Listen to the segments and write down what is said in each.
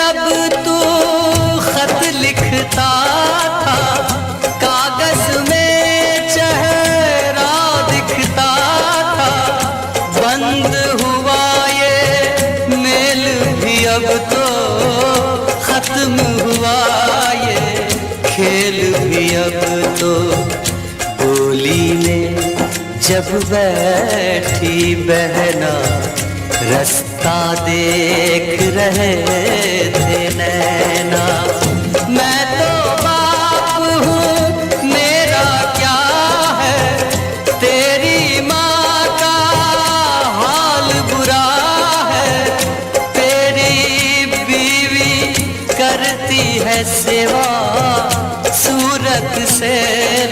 जब तू खत लिखता था, कागज में चेहरा दिखता था। बंद हुआ ये मेल भी अब तो, खत्म हुआ ये खेल भी अब तो। बोली में जब बैठी बहना, रास्ता देख रहे थे नैना। मैं तो बाप हूँ, मेरा क्या है, तेरी माँ का हाल बुरा है। तेरी बीवी करती है सेवा, सूरत से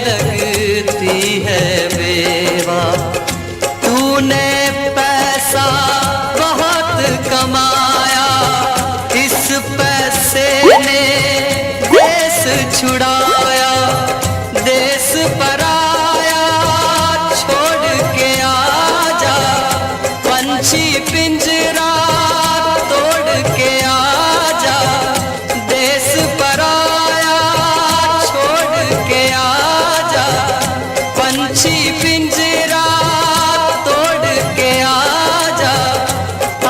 लगती है बेवा। तूने पैसा बहुत कमाया, इस पैसे ने देश छुड़ाया। देश पराया छोड़ के आजा, पंछी पिंजरा तोड़ के आजा। देश पराया छोड़ के आजा, पंछी पिंजरा तोड़ के आजा।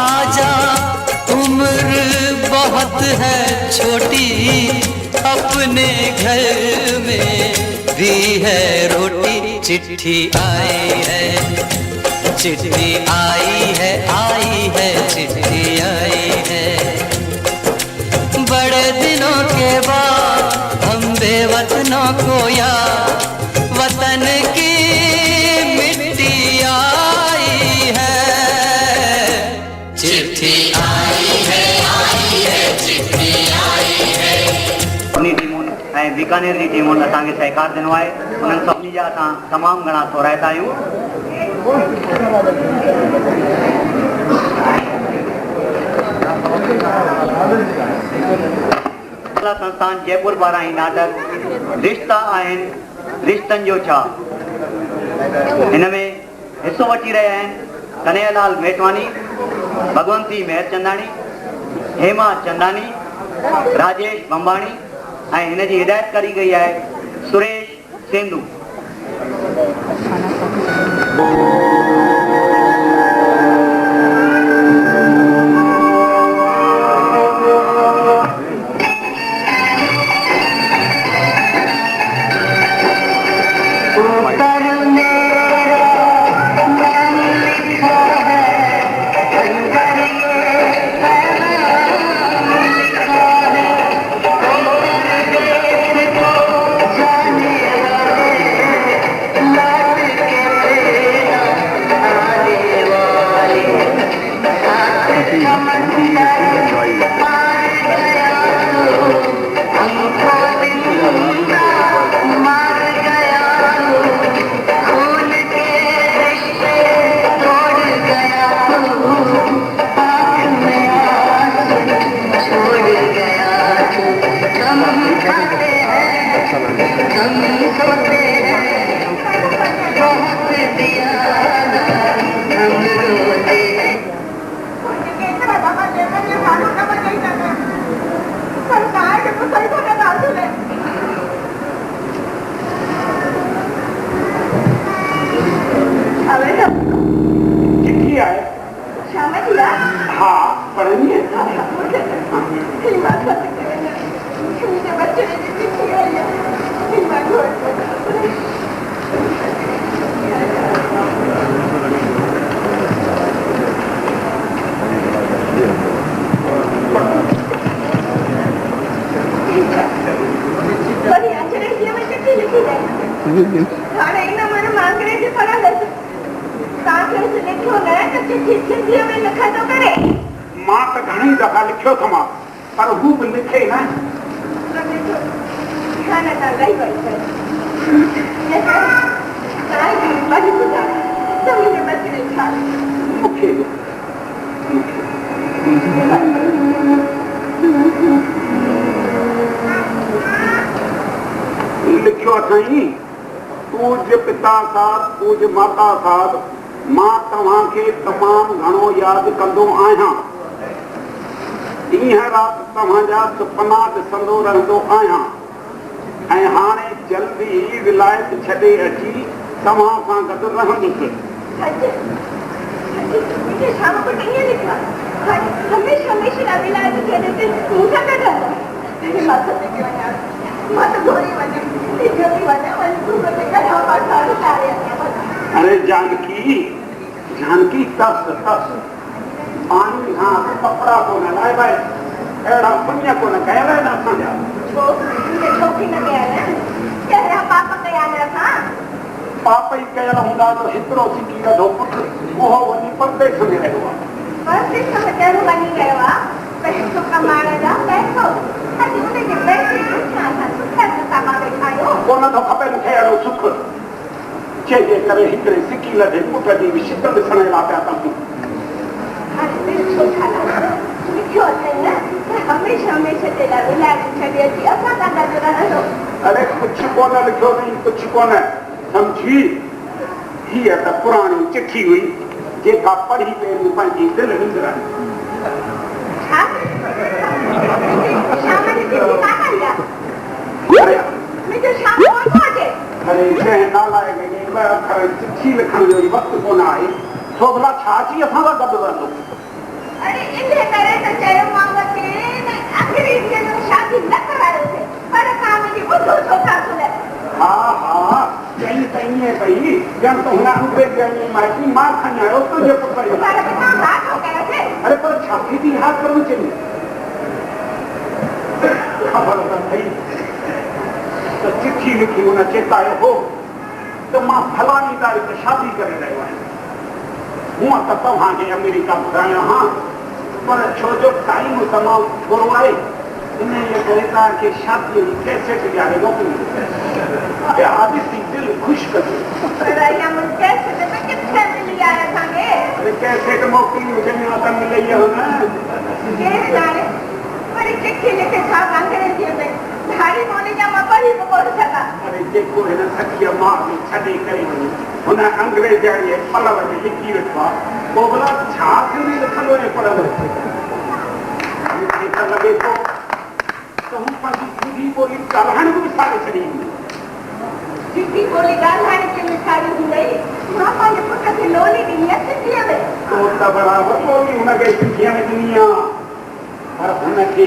आजा उम्र बहुत है छोटी, अपने घर में भी है रोटी। चिट्ठी आई है, चिट्ठी आई है, आई है, चिट्ठी आई है। बड़े दिनों के बाद हम बेवतनों को याद, वतन की मिट्टी आई है। चिट्ठी आई है, चिट्ठी आई है। उन्हीं टीमुनि ऐं बीकानेर जी टीमुनि असांखे सहकार ॾिनो आहे। उन्हनि सभिनी जा असां तमामु घणा थोराईंदा आहियूं। संस्थान जयपुर पारां ही नाटक रिश्ता आहिनि, रिश्तनि जो छा, हिन में हिसो वठी रहिया आहिनि कन्हैयालाल मेटवानी, भगवंती मेहरचंदाणी, हेमा चंदानी, राजेश बंबाणी ऐं हिन जी हिदायत करी गई आहे सुरेश सेंदू। मां त घणी दफ़ा लिखियो थमा, पर हू बि लिखे न। लिखियो अथई, पूज्य पिता साहब, पूज्य माता साहब, मां तव्हांखे तमामु घणो यादि कंदो आहियां। ॾींहं राति तव्हांजा सुपना ॾिसंदो रहंदो आहियां ऐं हाणे जल्दी विलायत छॾे अची तव्हां सां गॾु रहंदुसि। अरे जानकी जानकी तस तस पानी हाँ कपड़ा को न लाए भाई अहिड़ा पुण्य को न कयल आहिनि असांजा। पाप ई कयल हूंदा त हिकिड़ो सिकी रधो पुटु उहो वञी परदेस में रहियो आहे। कोन थो खपे मूंखे अहिड़ो सुख जंहिंजे करे हिकिड़े सिकी लधे पुट जी बि शिकल ॾिसण लाइ पिया कयूं। अरे कुझु कोन लिखियो अथई कुझु कोन सम्झी हीअ त पुराणी चिठी हुई जेका पढ़ी पहिरीं पंहिंजी दिलि विंदराई। अरे जंहिं नालायक खे ॿ अखर चिठी लिखण जो वक़्तु कोन आहे छो भला छा अची असां सां गॾु रहंदो। हा हा चई त ईअं पई ॼण त हुन अंग्रेजी माइटी मां खणी आयो तुंहिंजे पुट जो। अरे पर छा थी थी हा करणु चई ख़बर त थई त चिठी लिखी हुन चेतायो हो त मां फलाणी तारीख़ शादी करे रहियो आहियां। हूअं त तव्हांखे अमेरिका ॿुधायां हा पर छो जो टाइम तमामु थोरो आहे इन करे तव्हांखे शादीअ जी कैसेट ॾियारे मोकिली ॾिसी दिलि ख़ुशि कजो। कैसेट मोकिली हुजे त मिलई हो न। अरे जेको हिन सखीअ माउ खे छॾे करे वञे हुन अंग्रेज पलव में लिखी वेठो आहे पोइ भला छा सिंधी लिखंदो ऐं पढ़ंदो। मूंखे त लॻे थो त हू पंहिंजी सिंधी ॿोली ॻाल्हाइण बि विसारे छॾी हूंदी। त बराबरि ॿोली हुनखे सिंधीअ में ॾिनी आहे पर हुनखे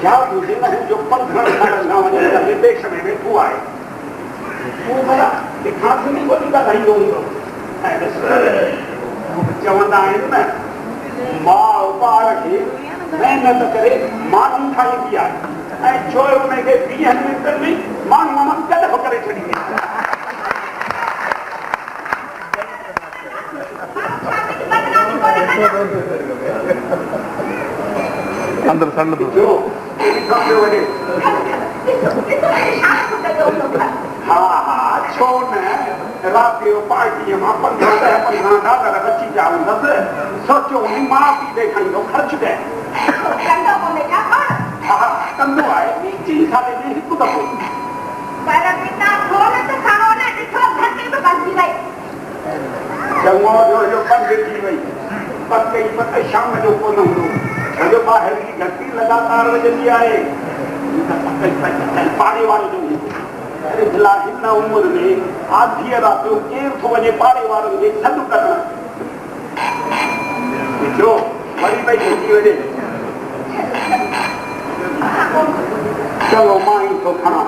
यादि हुजे न हू जो 15 साल न वञे त विदेश में वेठो आहे उहो भला किथां सिंधी ॿोली ॻाल्हाईंदो हूंदो। चवंदा आहिनि न माउ ॿार खे महिनत करे माण्हू ठाहींदी आहे ऐं छो हुनखे 20 मिंटनि में माण्हूअ मां कॾहिं करे छॾींदी। अंदर सड़ हा हा छो न राति जो पार्टीअ मां 15-15 डॉलर बची जा हूंदसि सोचियो माउ पीउ ॾेखारींदो ख़र्च कए। हा कंदो आहे 3 साल में हिकु दफ़ो। चङो जो बंदि थी वई पके पक शाम जो कोन हूंदो छो ॿाहिरि जी घटी लगातार वॼंदी आहे पाड़े वारे जो अरे भला हिन उमिरि में आधीअ राति जो केरु थो वञे पाड़े वारनि खे सॾु करणु ॾिठो वरी पई घटी वञे। चलो मां ई थो खणा।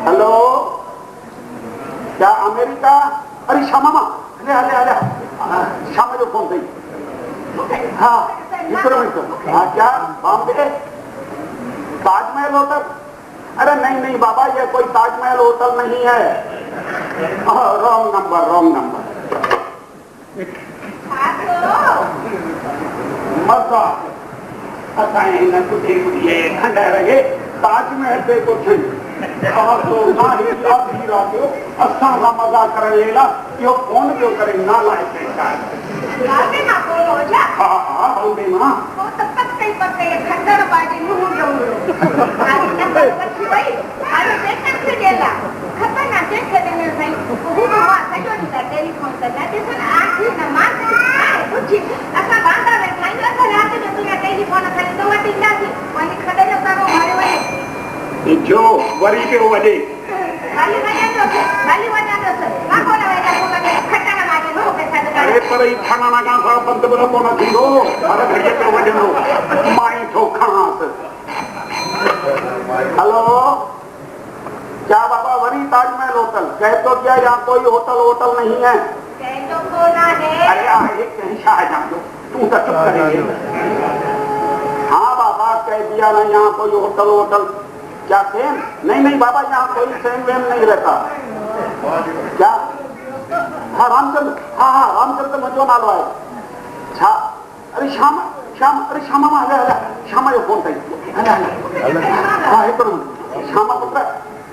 हेलो क्या अमेरिका अरे शामा मां हले हले हले शाम जो फोन अथई। हा हिकिड़ो मिंट। हा क्या बॉम्बे ताजमहल होटल? अरे नहीं नहीं बाबा ये कोई ताजमहल होटल नहीं है। रॉन्ग नंबर मज़ा असांजे हिन ॿुढे ॿुढीअ खंड रहे ताजमहल ते पुछनि असां सां मज़ा करण जे लाइ इहो फोन पियो करे नालायक हा हा बॉम्बे मां जो वरी पियो वॼे अरे पर ही खणण खां सां बंदि बि न कोन थींदो हर घड़ीअ पियो वॼंदो मां ई थो खणांसि हेलो क्या बाबा वरी ताजमहल होटल कह तो क्या यहाँ कोई होटल होटल नहीं है अरे आहे कहीं शाहजहां जो तू तो चुप करेंगे हाँ बाबा कह दिया ना यहाँ कोई होटल होटल क्या सेम नहीं नहीं बाबा यहाँ कोई सेम वेम नहीं रहता क्या हाँ रामचंद्र हाँ हाँ रामचंद्र मुझो नालो है छा अरे श्याम श्याम अरे श्यामा मां हले हले श्यामा जो फोन कई हले हले हाँ हिकिड़ो श्यामा पुत्र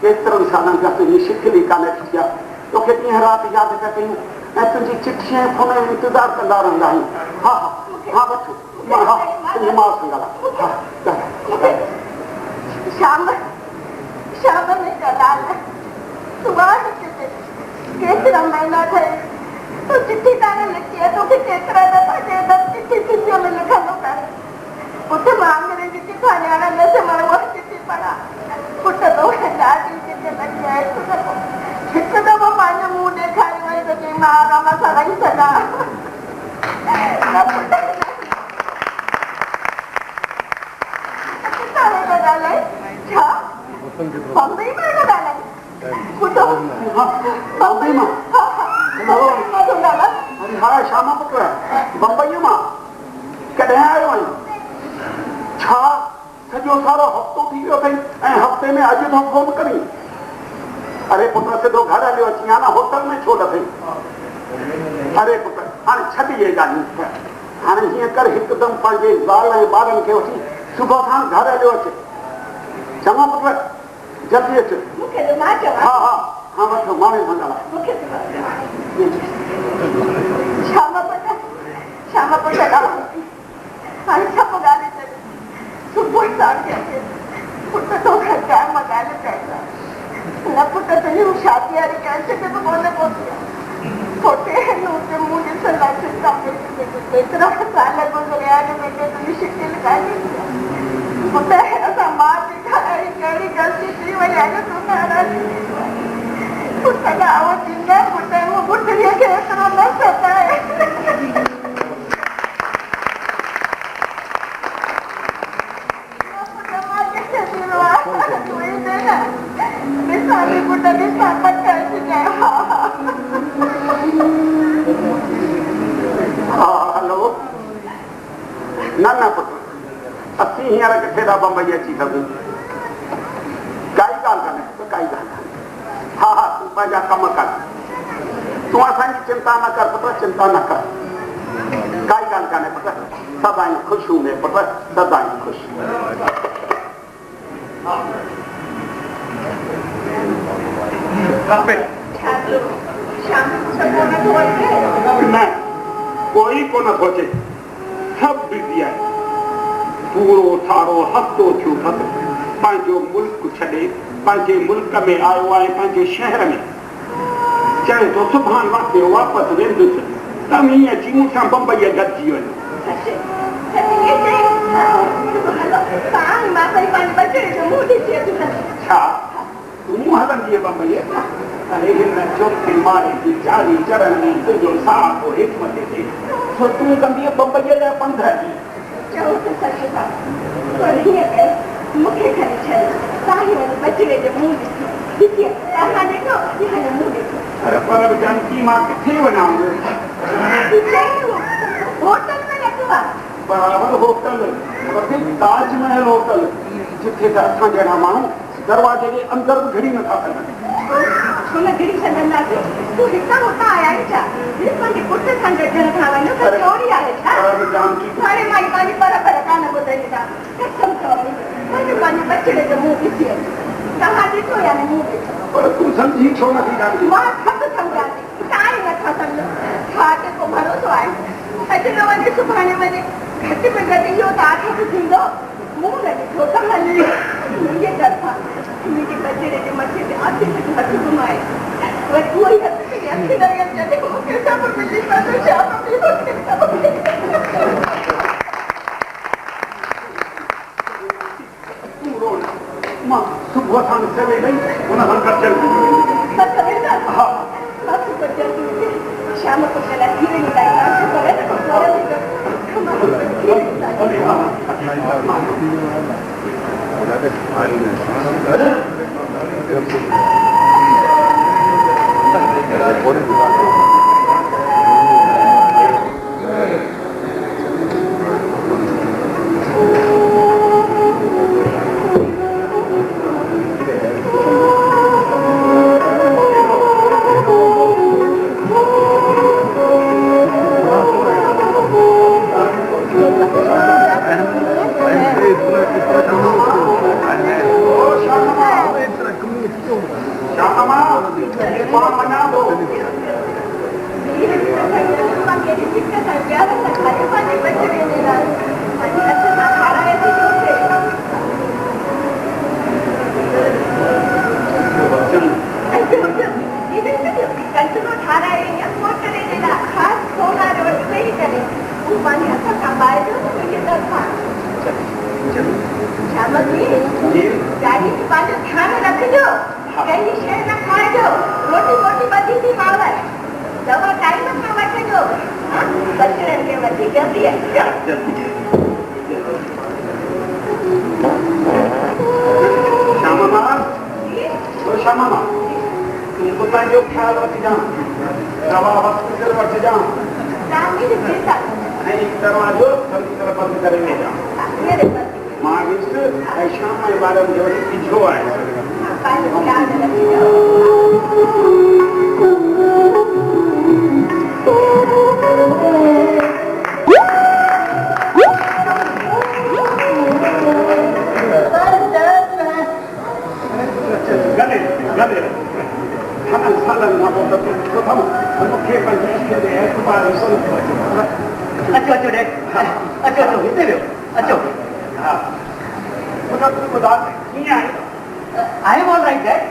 केतिरनि सालनि खां तुंहिंजी शिकिल ई कान्हे थी आहे तोखे ॾींहं राति यादि पिया कयूं ऐं तुंहिंजी चिठीअ ऐं फोन जो इंतज़ारु कंदा रहंदा आहियूं हा हा हा वठो हा तुंहिंजी माउ सां ॻाल्हाए हा श्याम श्याम में ॻाल्हाए सुभाणे केतिरा महीना ठहे तूं चिठी कान लिखी आहे तोखे केतिरा दफ़ा चयो त चिठी सिंधीअ में लिखंदो कर पुट मां अंग्रेजी किथां ॼाणंदसि मां उहा चिठी पढ़ा पुट तोखे ॾाढी चिठी लॻी आहे हिकु दफ़ो पंहिंजो मुंहुं ॾेखारे वई त चई मां आराम सां रही सघां किथां वेठो ॻाल्हाए छा बम्बई में वेठो ॻाल्हाए पुट बम्बई मां अरे हा श्यामा पुत्र बम्बईअ मां कॾहिं आयो आहीं छा सॼो सारो हफ़्तो थी वियो अथई ऐं हफ़्ते में अॼु थो फोन करी अरे पुत्र सिधो घर हलियो अची हाणे होटल में छो न अथई अरे पुत्र हाणे छॾ इहे ॻाल्हियूं हाणे हीअं कर हिकदमि पंहिंजे ज़ाल ऐं ॿारनि खे वठी सुबुह सां घर हलियो अचे चङो पुत्र जल्दी अचु हा हा हा वठो माणे सां ॻाल्हाए श्याम पुट हाणे सभु ॻाल्हि चई सुबुह सां पुट तोखे टाइम ॻाल्हि कई न पुट तुंहिंजी शादी वारी कैसे बि कोन पहुती पोटे हुते मूं ॾिसण लाइ चिंता पई केतिरा साल गुज़रिया आहिनि बेटे तुंहिंजी शिकिल कान्हे पुट असां माउ पीउ खां अहिड़ी कहिड़ी ग़लती थी वई आहे तूं नाराज़ पुट गांव थींदा पुट हूअ पुटड़ीअ खे एतिरो न सताए हेलो न न पुत्र असीं हींअर किथे था बम्बई अची सघूं काई ॻाल्हि कान्हे काई ॻाल्हि कान्हे हा हा तूं पंहिंजा कम कर तूं असांजी चिंता न कर पुत्र चिंता न कर काई ॻाल्हि कान्हे पुत्र सदाईं ख़ुशि हूंदे पुत्र सदाईं ख़ुशि न कोई को न सोचे सब बिज़ी आहे पूरो सारो हफ़्तो थियो अथसि पंहिंजो मुल्क छॾे पंहिंजे मुल्क में आयो आहे पंहिंजे शहर में चए थो सुभाणे वक़्तु वापसि वेंदुसि त हीअं अची मूंसां बम्बईअ गॾिजी वञो छा तूं हलंदीअ बम्बईअ अरे हिन चौथे माड़े जी चारी चढ़ण में तुंहिंजो साह थो हेठि मथे थिए छो तूं कंदीअ बम्बईअ जा 15 ॾींहं चओ त सच था पर हीअं कर मूंखे खणी छॾ तव्हां वञी बचिड़े जो मुंहुं ॾिसी तव्हां ॾिठो हिन मुंहुं ॾिठो अरे पर जानकी मां किथे वञां होटल में लॻो आहे बराबरि होटल वॾी ताजमहल होटल जिथे त असां जहिड़ा माण्हू दरवाजे जे अंदरि बि घड़ी नथा सघनि छो न घिरी सघंदासीं तूं हितां हुतां आया आहीं छा पंहिंजे पुट सां गॾिजण खां वञो त चोरी आहे छा हाणे मां पंहिंजी पर कान ॿुधई था कसम चवंदी पंहिंजे बचिड़े जो मुंहुं ॾिसी अचो तव्हां ॾिठो या न मुंहुं ॾिठो पर तूं सम्झी छो नथी ॻाल्हि मां सभु सम्झां थी तव्हां ई नथा सम्झो छा जेको भरोसो आहे अॼु न वञे सुभाणे वञे घटि में घटि इहो त आख़िर थींदो मूं न ॾिठो तव्हां मुंहिंजे तरफ़ां मुंहिंजे बचिड़े जे मथे ते हथु घुमाए वरी उहो ई हथ ते अखि लॻियल जॾहिं मूंखे सभु मिली पवंदो छा मां सुबुह सां सवेल गई उन सां गॾिजल बस सवेल हा बस बच्चा शाम को चला खीरे निकालना करे गाड़ी की बात ध्यान रखियो कहीं शहर न खाइजो रोटी रोटी बची थी मावे दवा टाइम में वठिजो बचड़न के वधी जल्दी है श्यामा मां तुमको पंहिंजो ख्याल रखिजां दवा हॉस्पिटल वठिजां रामी जी चिंता ऐं दरवाजो सही तरह बंदि करे वेंदा मां ॾिस ऐं शाम जे ॿारनि जो पीछो आहे पंहिंजो ख्याल रखिजो अचो अचो डैड अचो अचो हिते वियो अचो I am all right dad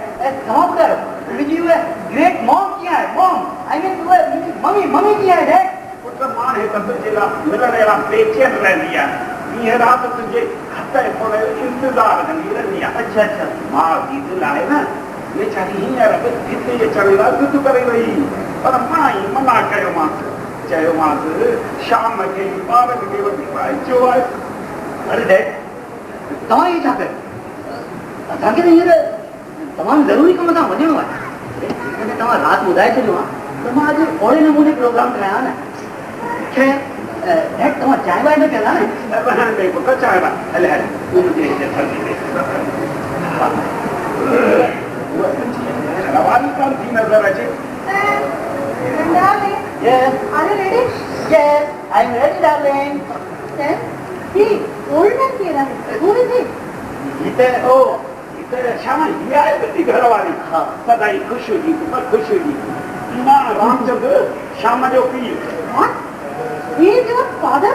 तव्हां ॿुधायो मुंहिंजी उहा ग्रेट मॉम कीअं आहे मॉम आई मीन उहा मुंहिंजी मम्मी मम्मी कीअं आहे डैड पुट मां हिकु तुंहिंजे लाइ मिलण लाइ बेचैन रहंदी आहे ॾींहं राति तुंहिंजे हथ फोन जो इंतज़ारु कंदी रहंदी आहे अच्छा अच्छा मां जी दिलि आहे न वेचारी हींअर हिते अचण लाइ ज़िद करे वई पर मां ई मना कयोमांसि चयोमांसि शाम खे ॿारनि खे वठी अचो आहे अरे डैड तव्हां इहे छा कयो असांखे त हींअर तमामु ज़रूरी कम सां वञिणो आहे तव्हां राति ॿुधाए छॾियो आहे त मां अॼु ओड़े नमूने प्रोग्राम ठाहियां न खैर डैड तव्हां चांहि वांहि न कंदा न रहण ॾे पुट चांहि वांहि हले हले तूं मुंहिंजे हिते थी रवानी कान थी नज़र अचे Yes. Are you ready? Yes, I'm ready, darling. Then, he, old man here. Who is he? हिते ओ हिते श्यामा हीअ आहे तुंहिंजी घरवारी हा सदाई ख़ुशि हुजी पुट ख़ुशि हुजी मां रामचंद्र श्याम जो पीउ What? He is your father?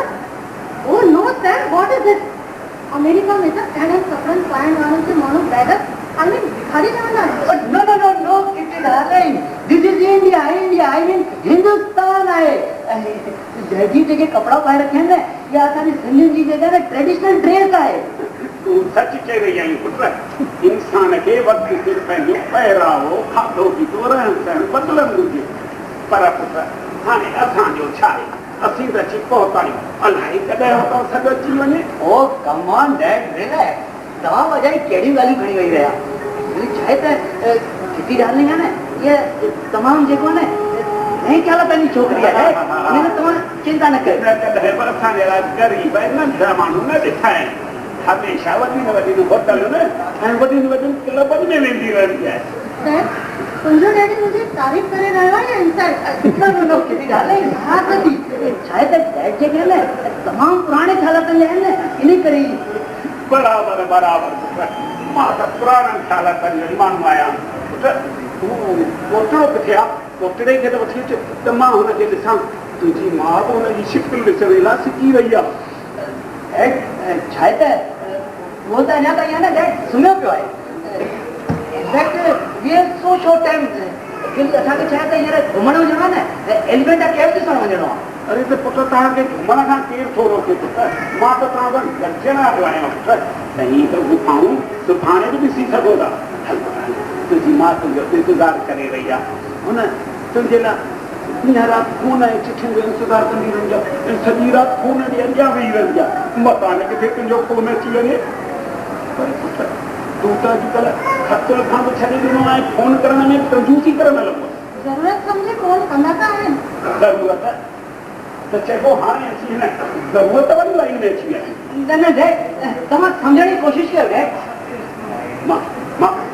Oh no, sir. What is this? America में तो कैनन कपड़न पायन वालों से मानो बैगर I mean भिखारी जाना है No, no, no, no, kitty darling. This is India, India. I mean Hindustan आहे जंहिंजी जेके कपिड़ा पाए रखे आहिनि न इहा असांजी सिंधियुनि जी जेका न ट्रेडिशनल ड्रेस आहे तूं सच चई रही आहीं पुट इंसान खे वक़्तु सिर पंहिंजो पहिरावो खाधो पीतो रहण सहण बदिलणु घुरिजे पर पुट हाणे असांजो छा आहे असीं त अची पहुता आहियूं अलाए कॾहिं हुतां सॾु अची वञे ओ कम ऑन डैड रिलैक्स तव्हां वॼाई कहिड़ियूं ॻाल्हियूं खणी वेही रहिया छा आहे त किटी डार्लिंग आहे न इहा तमामु जेको आहे न नई ख़्यालतनि जी छोकिरी आहे हिन तव्हां चिंता न कयो कॾहिं पर असांजे लाइ ग़रीब ऐं नंढा माण्हू न ॾिठा आहिनि हमेशह वॾियूं वॾियूं होटलूं ऐं वॾियूं वॾियूं क्लबनि में वेंदी रहंदी आहे सर तुंहिंजो डैडी मुंहिंजी तारीफ़ करे रहियो आहे या इंसल्ट किटी डार्लिंग छा कंदी छा आहे त डैड जेके आहिनि न तमामु पुराणे ख़्यालतनि जा आहिनि न इन करे बराबरि बराबरि मां त पुराणनि ख़्यालतनि जो माण्हू आहियां तूं पोटड़ो किथे आहे पोटड़े खे त वठी अचो त मां हुनखे ॾिसां तुंहिंजी माउ बि हुनजी शिकिल ॾिसण लाइ सिकी वई आहे छा आहे त उहो त अञा ताईं आहे न डैड सुम्हियो पियो आहे in fact we are so short time असांखे छा आहे त हींअर घुमण वञिणो आहे न एलिफेंटा केव ॾिसणु वञिणो आहे अरे त पुट तव्हांखे घुमण खां केरु थो रोके पुट मां त तव्हां सां गॾिजण आयो आहियां पुट कहीं तो गुफाऊं सुभाणे भी ॾिसी सघो था। तुंहिंजी मां तुंहिंजो इंतज़ारु करे रही आहे, हुन तुंहिंजे लाइ ॾींहं राति फोन ऐं चिठियुनि जो इंतज़ारु कंदी रहंदी आहे, ऐं सॼी राति फोन ॾे अॻियां वेही रहंदी आहे। मकान किथे तुंहिंजो फोन अची वञे। पर पुट तूं त अॼुकल्ह ख़त खां बि छॾे ॾिनो आहे, फोन करण में कंजूसी करण लॻो। ज़रूरत सम्झे फोन कंदा त आहिनि। ज़रूरत त चइबो हाणे अची हिन ज़रूरत वारी लाइन में अची विया। न न डैड, तव्हां सम्झण जी कोशिशि कयो डैड। मां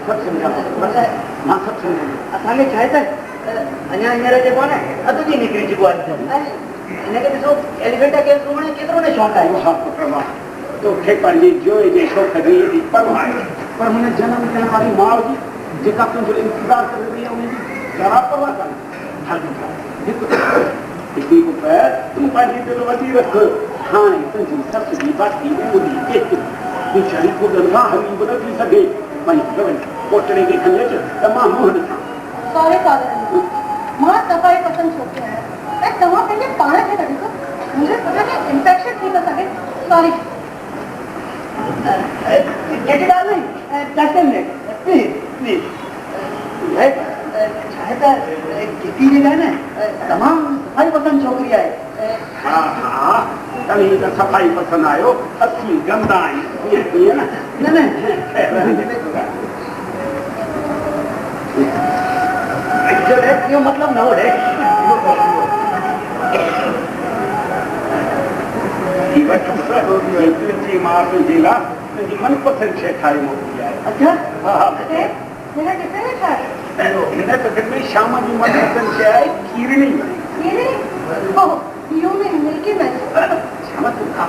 सभु सम्झां थो, मां सभु सम्झां। असांखे छा आहे त अञा हींअर जेको आहे न अधु ॾींहुं निकिरी चुको आहे। हिनखे ॾिसो एलिफेंटा केस घुमण केतिरो न शौक़ु आहे। हा पुट मां तोखे पंहिंजी जोए जे शौक़ जी परवाह आहे, पर हुन जनम थियण वारी माउ जी जेका तुंहिंजो इंतज़ारु करे रही आहे उनजी ज़रा परवाह कान्हे। हिकिड़ी पुट तूं पंहिंजी दिलि वधी रख। हाणे तुंहिंजी सस जी बाकी ॿुधी केतिरी तूं चई ॿुधनि खां हली बि नथी सघे। वञी पोटड़े खे खणी अच त मां मुंहुं ॾिसां। सॉरी फादर, मां सफ़ाई पसंदि छोकिरी आहियां ऐं तव्हां पंहिंजे पाण खे न ॾिसो, मुंहिंजे पुट खे इंफेक्शन थी थो सघे। Sorry Get it all right. Just a minute. Please, please. छा आहे त किटी जे लाइ न तमामु सफ़ाई पसंदि छोकिरी आहे। हा हा तव्हीं त सफ़ाई पसंदि आहियो, असीं गंदा आहियूं ईअं न। न न इहो मतिलबु न हो डैड। तुंहिंजी मां तुंहिंजे लाइ तुंहिंजी मनपसंदि शइ ठाहे मोकिली आहे। अच्छा हा मेरा टिफिन में छा आहे? हिन टिफिन में शाम जी मनपसंदि शइ आहे खीरणी। इहो में मिल्की वेज। शाम तूं खा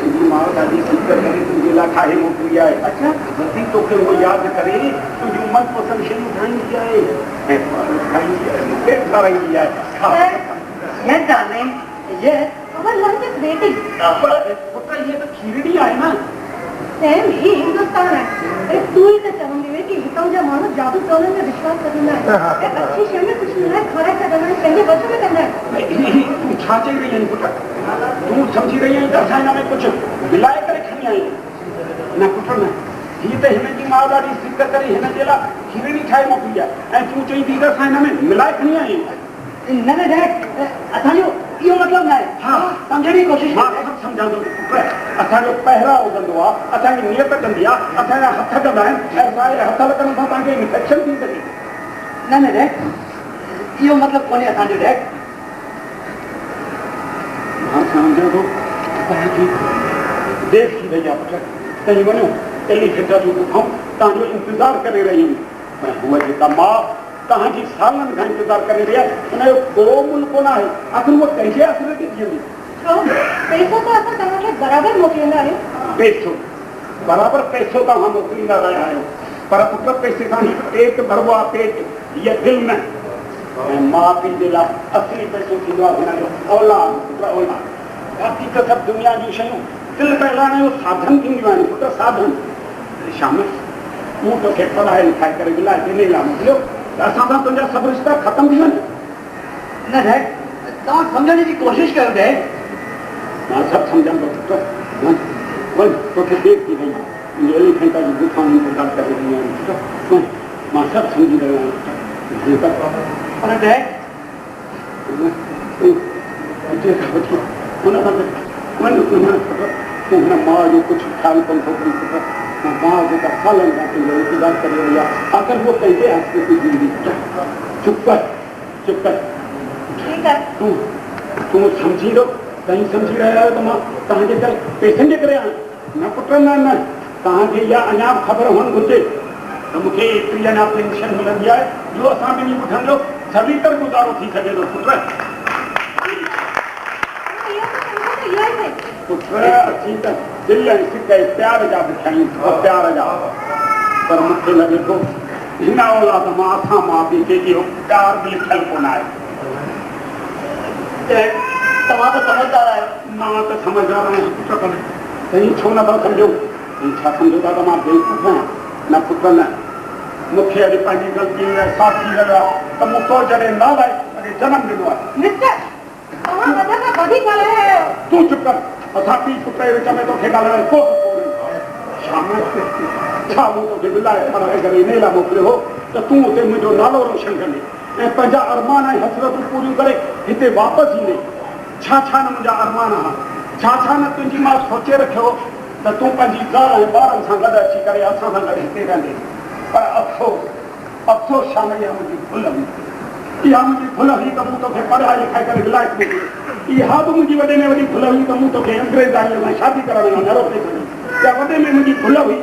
तुंहिंजी मां ॾाढी फिकर करे तुंहिंजे लाइ ठाहे मोकिली आहे। अच्छा जल्दी तोखे उहो यादि करे तुंहिंजूं मनपसंदि शयूं ठाहींदी आहे ऐं खाईंदी आहे, मूंखे खाराईंदी आहे। Yes, darling. Yes. Our lunch is waiting. पुट ये तो खीरणी आहे न। सेम ही हिंदुस्तान है। तू ही तो चवंदी हुई कि हितां जा माण्हू जादू टोने में विश्वास कंदा आहिनि। अच्छी शइ में कुझु मिलाए खाराए सघंदा आहिनि, पंहिंजे बच में कंदा आहिनि। तूं छा चई रही आहीं पुट? तूं सम्झी रही आहीं त असां हिन में कुझु मिलाए करे खणी आहियूं? न पुट न, हीअ त हिन जी माउ ॾाढी फिकर करे हिन जे लाइ खीरणी ठाहे मोकिली आहे ऐं तूं चई थी त असां हिन में मिलाए खणी आहियूं। न न डैड, असांजो इहो मतिलबु न आहे। हा सम्झण जी कोशिशि मां सभु सम्झां थो। असांजो पहिरां उगंदो आहे, असांजी नियत कंदी आहे, असांजा हथ कंदा आहिनि ऐं असांजे हथ लॻण सां तव्हांखे इंफेक्शन थी सघे। न न डैड, इहो मतिलबु कोन्हे असांजो डैड। मां सम्झां थो तव्हांजी देरि थी वई आहे पुट, तव्हीं वञो एलिफेंटा जूं गुफाऊं तव्हांजो इंतज़ारु करे रहियूं। पर हूअ जेका माउ तव्हांजी सालनि खां इंतज़ारु करे रही आहे हुनजो को मुल्क कोन आहे। आख़िर उहो कंहिंजे आसिरे ते जीअंदी? पैसो त असां तव्हांखे बराबरि मोकिलींदा आहियूं। पैसो बराबरि पैसो तव्हां मोकिलींदा रहिया आहियो, पर पुट पैसे सां ही पेट भरबो आहे, पेट हीअ दिलि न। ऐं माउ पीउ जे लाइ असली पैसो थींदो आहे हुनजो औलाद, पुट औलाद। बाक़ी त सभु दुनिया जूं शयूं दिलि फैलाइण जो साधन थींदियूं आहिनि पुट, साधन। शाम मूं तोखे पढ़ाई लिखाए करे मिलाए ॾिने लाइ मोकिलियो त असां सां तुंहिंजा सभु रिश्ता ख़तमु थी वञनि। न डैड, तव्हां सम्झण जी कोशिशि कयो डैड। मां सभु सम्झां थो पुट, वञ तोखे देरि थी वई, मुंहिंजे एलिफेंटा जी गुफाऊं इंतज़ारु करे रही आहिनि पुट, वञ मां सभु सम्झी रहियो आहियां। पर डैड हुन खां तूं हुन माउ जो कुझु ख़्यालु कोन थो करी पुट। माउ जेका सालनि खां तुंहिंजो इंतज़ारु करे रही आहे, आख़िर उहो कंहिंजे हस्ते ते जींदी? चुप कर, चुप कर। ठीकु आहे। तूं सम्झी तव्हीं सम्झी रहिया आहियो त मां तव्हांजे करे पैसनि जे करे आहियां? न पुट न न, तव्हांखे इहा अञा ख़बर हुअणु घुरिजे त मूंखे एतिरी अञा पेंशन मिलंदी आहे जो असां ॿिन्ही पुठनि जो सभी तर गुज़ारो थी सघे थो पुट। पुट असीं त दिलि ऐं सिक ऐं प्यार जा बि ठाहियूं, प्यार जा, पर मूंखे लॻे थो हिन औलाद मां असां माउ पीउ खे इहो प्यार बि लिखियलु कोन आहे। तव्हां त समझदार आहियो। मां त समझदार आहियां पुट, पर तव्हीं छो नथा सम्झो? छा सम्झो था त मां बेवकूफ़ आहियां? न पुट न, मूंखे अॼु पंहिंजी ग़लती जो अहसासु थी रहियो आहे त मूं तो जॾहिं नालाइक जनम ॾिनो आहे। मिस्टर, तव्हां वधि खां वधीक ॻाल्हाए रहिया आहियो। तूं चुप कर। असां पी पुट जे विच में तोखे ॻाल्हाइण को शाम छा मूं तोखे विलाए ठाराए करे इन लाइ मोकिलियो हो त तूं उते मुंहिंजो नालो रोशन कंदे ऐं पंहिंजा अरमान ऐं हसरतूं पूरियूं करे हिते वापसि ईंदे। छा छा न मुंहिंजा अरमान हुआ, छा छा न तुंहिंजी मां सोचे रखियो त तूं पंहिंजी ज़ाल ऐं ॿारनि सां गॾु अची करे असां सां गॾु हिते रहंदे। पर अफ़सोस शाम इहा मुंहिंजी भुल हुई, इहा मुंहिंजी भुल हुई त मूं तोखे पढ़ाई लिखाए करे विलायत मोकिलियो। इहा बि मुंहिंजी वॾे में वॾी भुल हुई त मूं तोखे अंग्रेज़ आईअ में शादी करण जो न रोके छॾी। इहा वॾे में मुंहिंजी भुल हुई।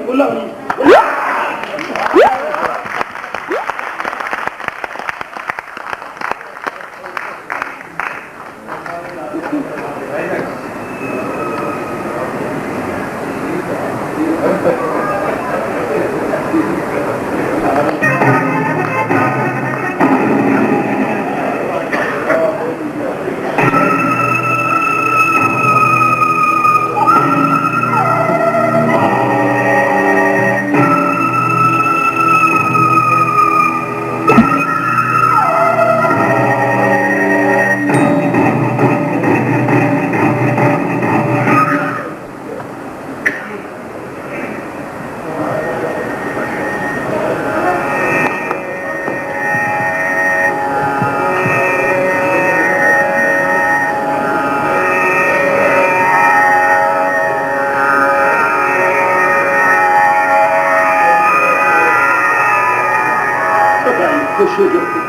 खुशी जो खुशी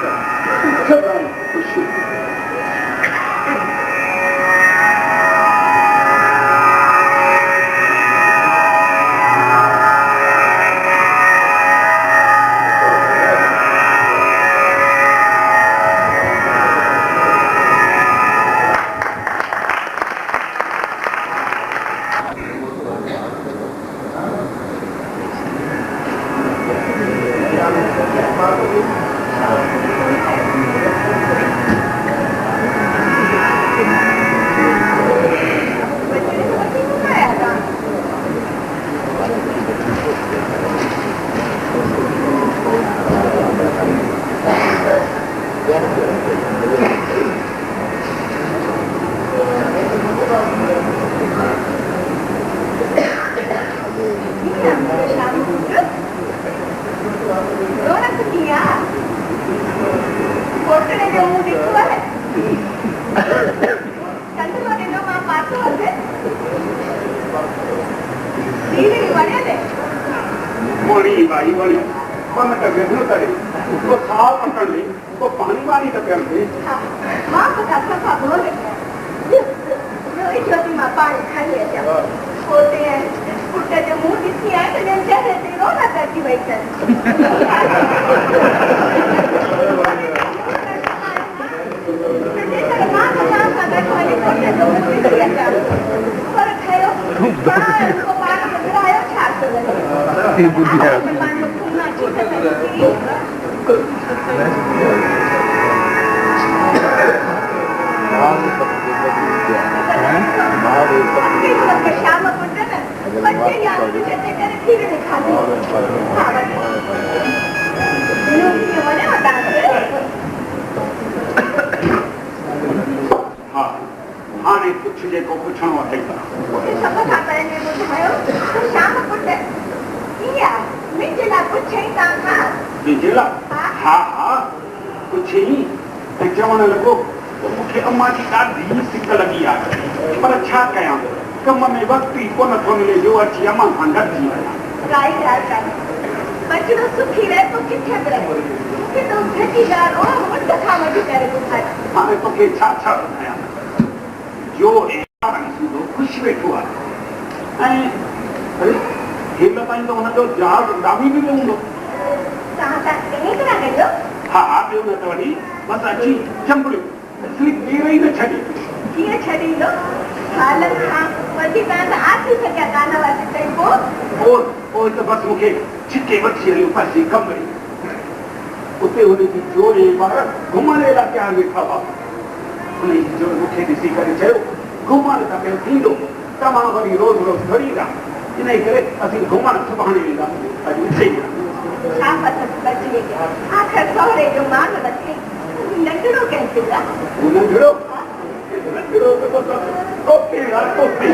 टोपी टोपी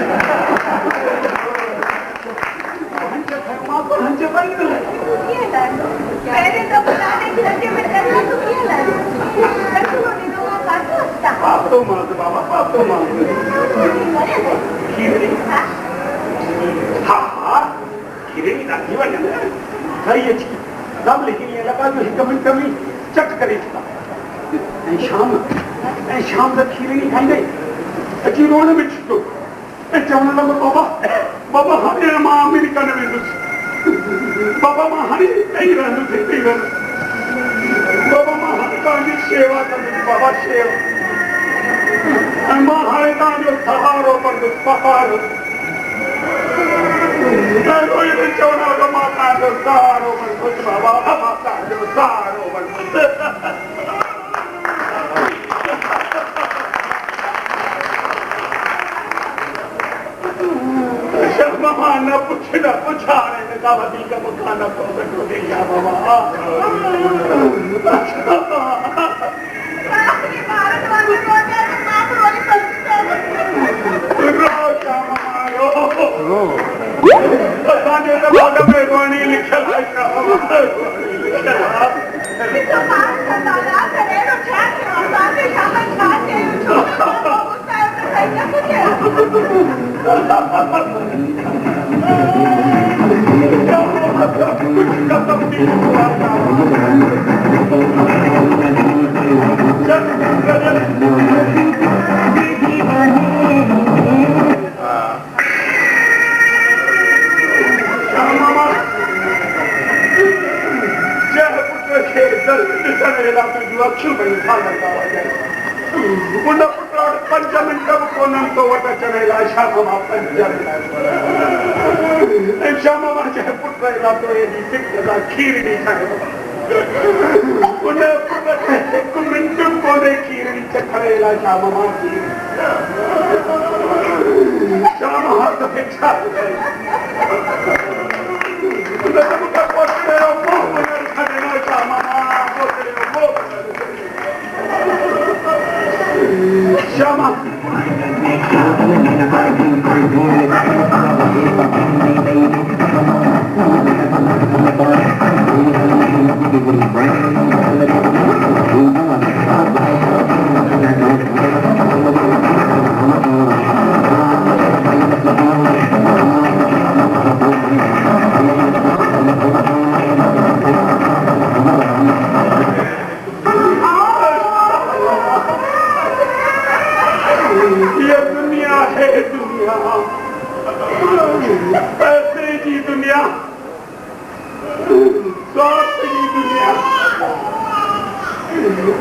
हंचे बंद पहले तो बताने की लगे में करना तो किया लगे नहीं तो वो काटो अच्छा पाप तो मांग बाबा पाप तो मांग खीरणी हाँ खीरणी ना जीवन है सही है दम लेकिन ये लगा जो कमी चट करे शाम तक खीरणी खाई गई अची रोने में छुटो चवण लॻो बाबा हाणे मां अमेरिका न वेंदुसि बाबा मां हाणे ॾेई रहंदुसि बाबा मां हाणे तव्हांजी शेवा कंदुसि बाबा शेवा ऐं मां हाणे तव्हांजो सहारो कंदुसि सहारो रोई चवण लॻो मां तव्हांजो सहारो कंदुसि बाबा मां तव्हांजो सहारो कंदुसि मामा न पुछा रहे का वधीक मूंखां न थो सघो या बाबा असांजे त बोर्ड में रोणी लिखियल आहे पंज मिंट बि कोन्हनि तो वटि अचण लाइ शाम मां 5 मिंट ऐं शाम मां चए पुट लाथो हेॾी सिक सां खीरणी ठाहियो उन पुट खे 1 मिंट बि कोन्हे खीरणी चखण लाइ शाम मां शाम हथ छा मूंखे पोचड़े जो मोह वञणु छॾिणो शाम मां पोचड़े जो मोह Shama. ये दुनिया है दुनिया पैसे की दुनिया स्वार्थ की दुनिया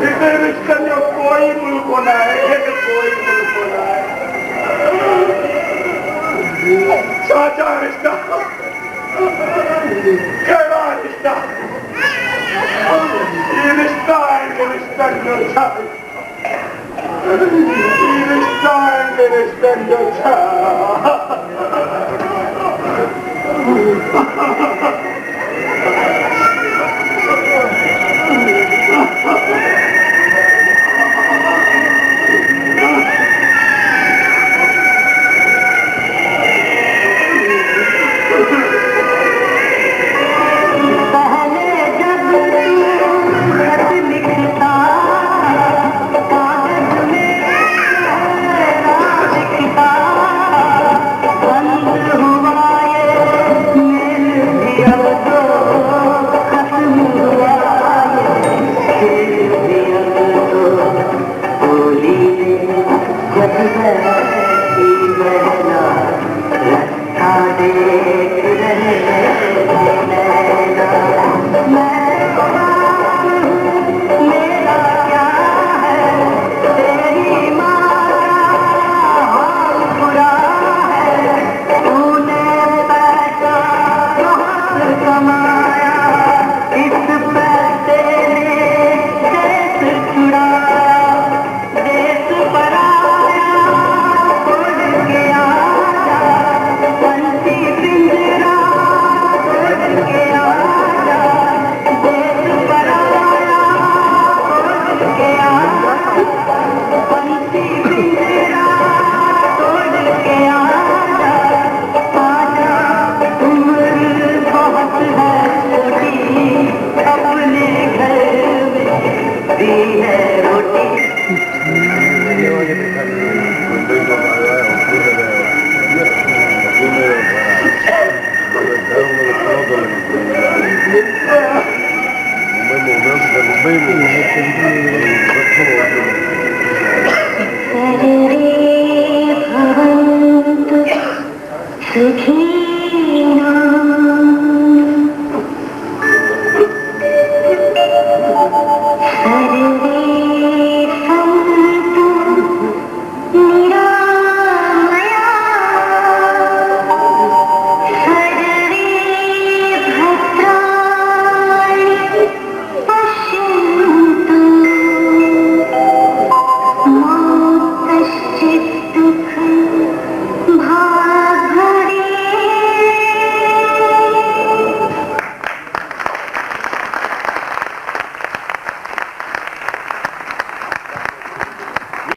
इसे रिश्ते जो कोई मुल्क होना है कोई मुल्क होना है चाचा रिश्ता केड़ा रिश्ता ये रिश्ता है कि रिश्ता जो चाहिए Understand your child.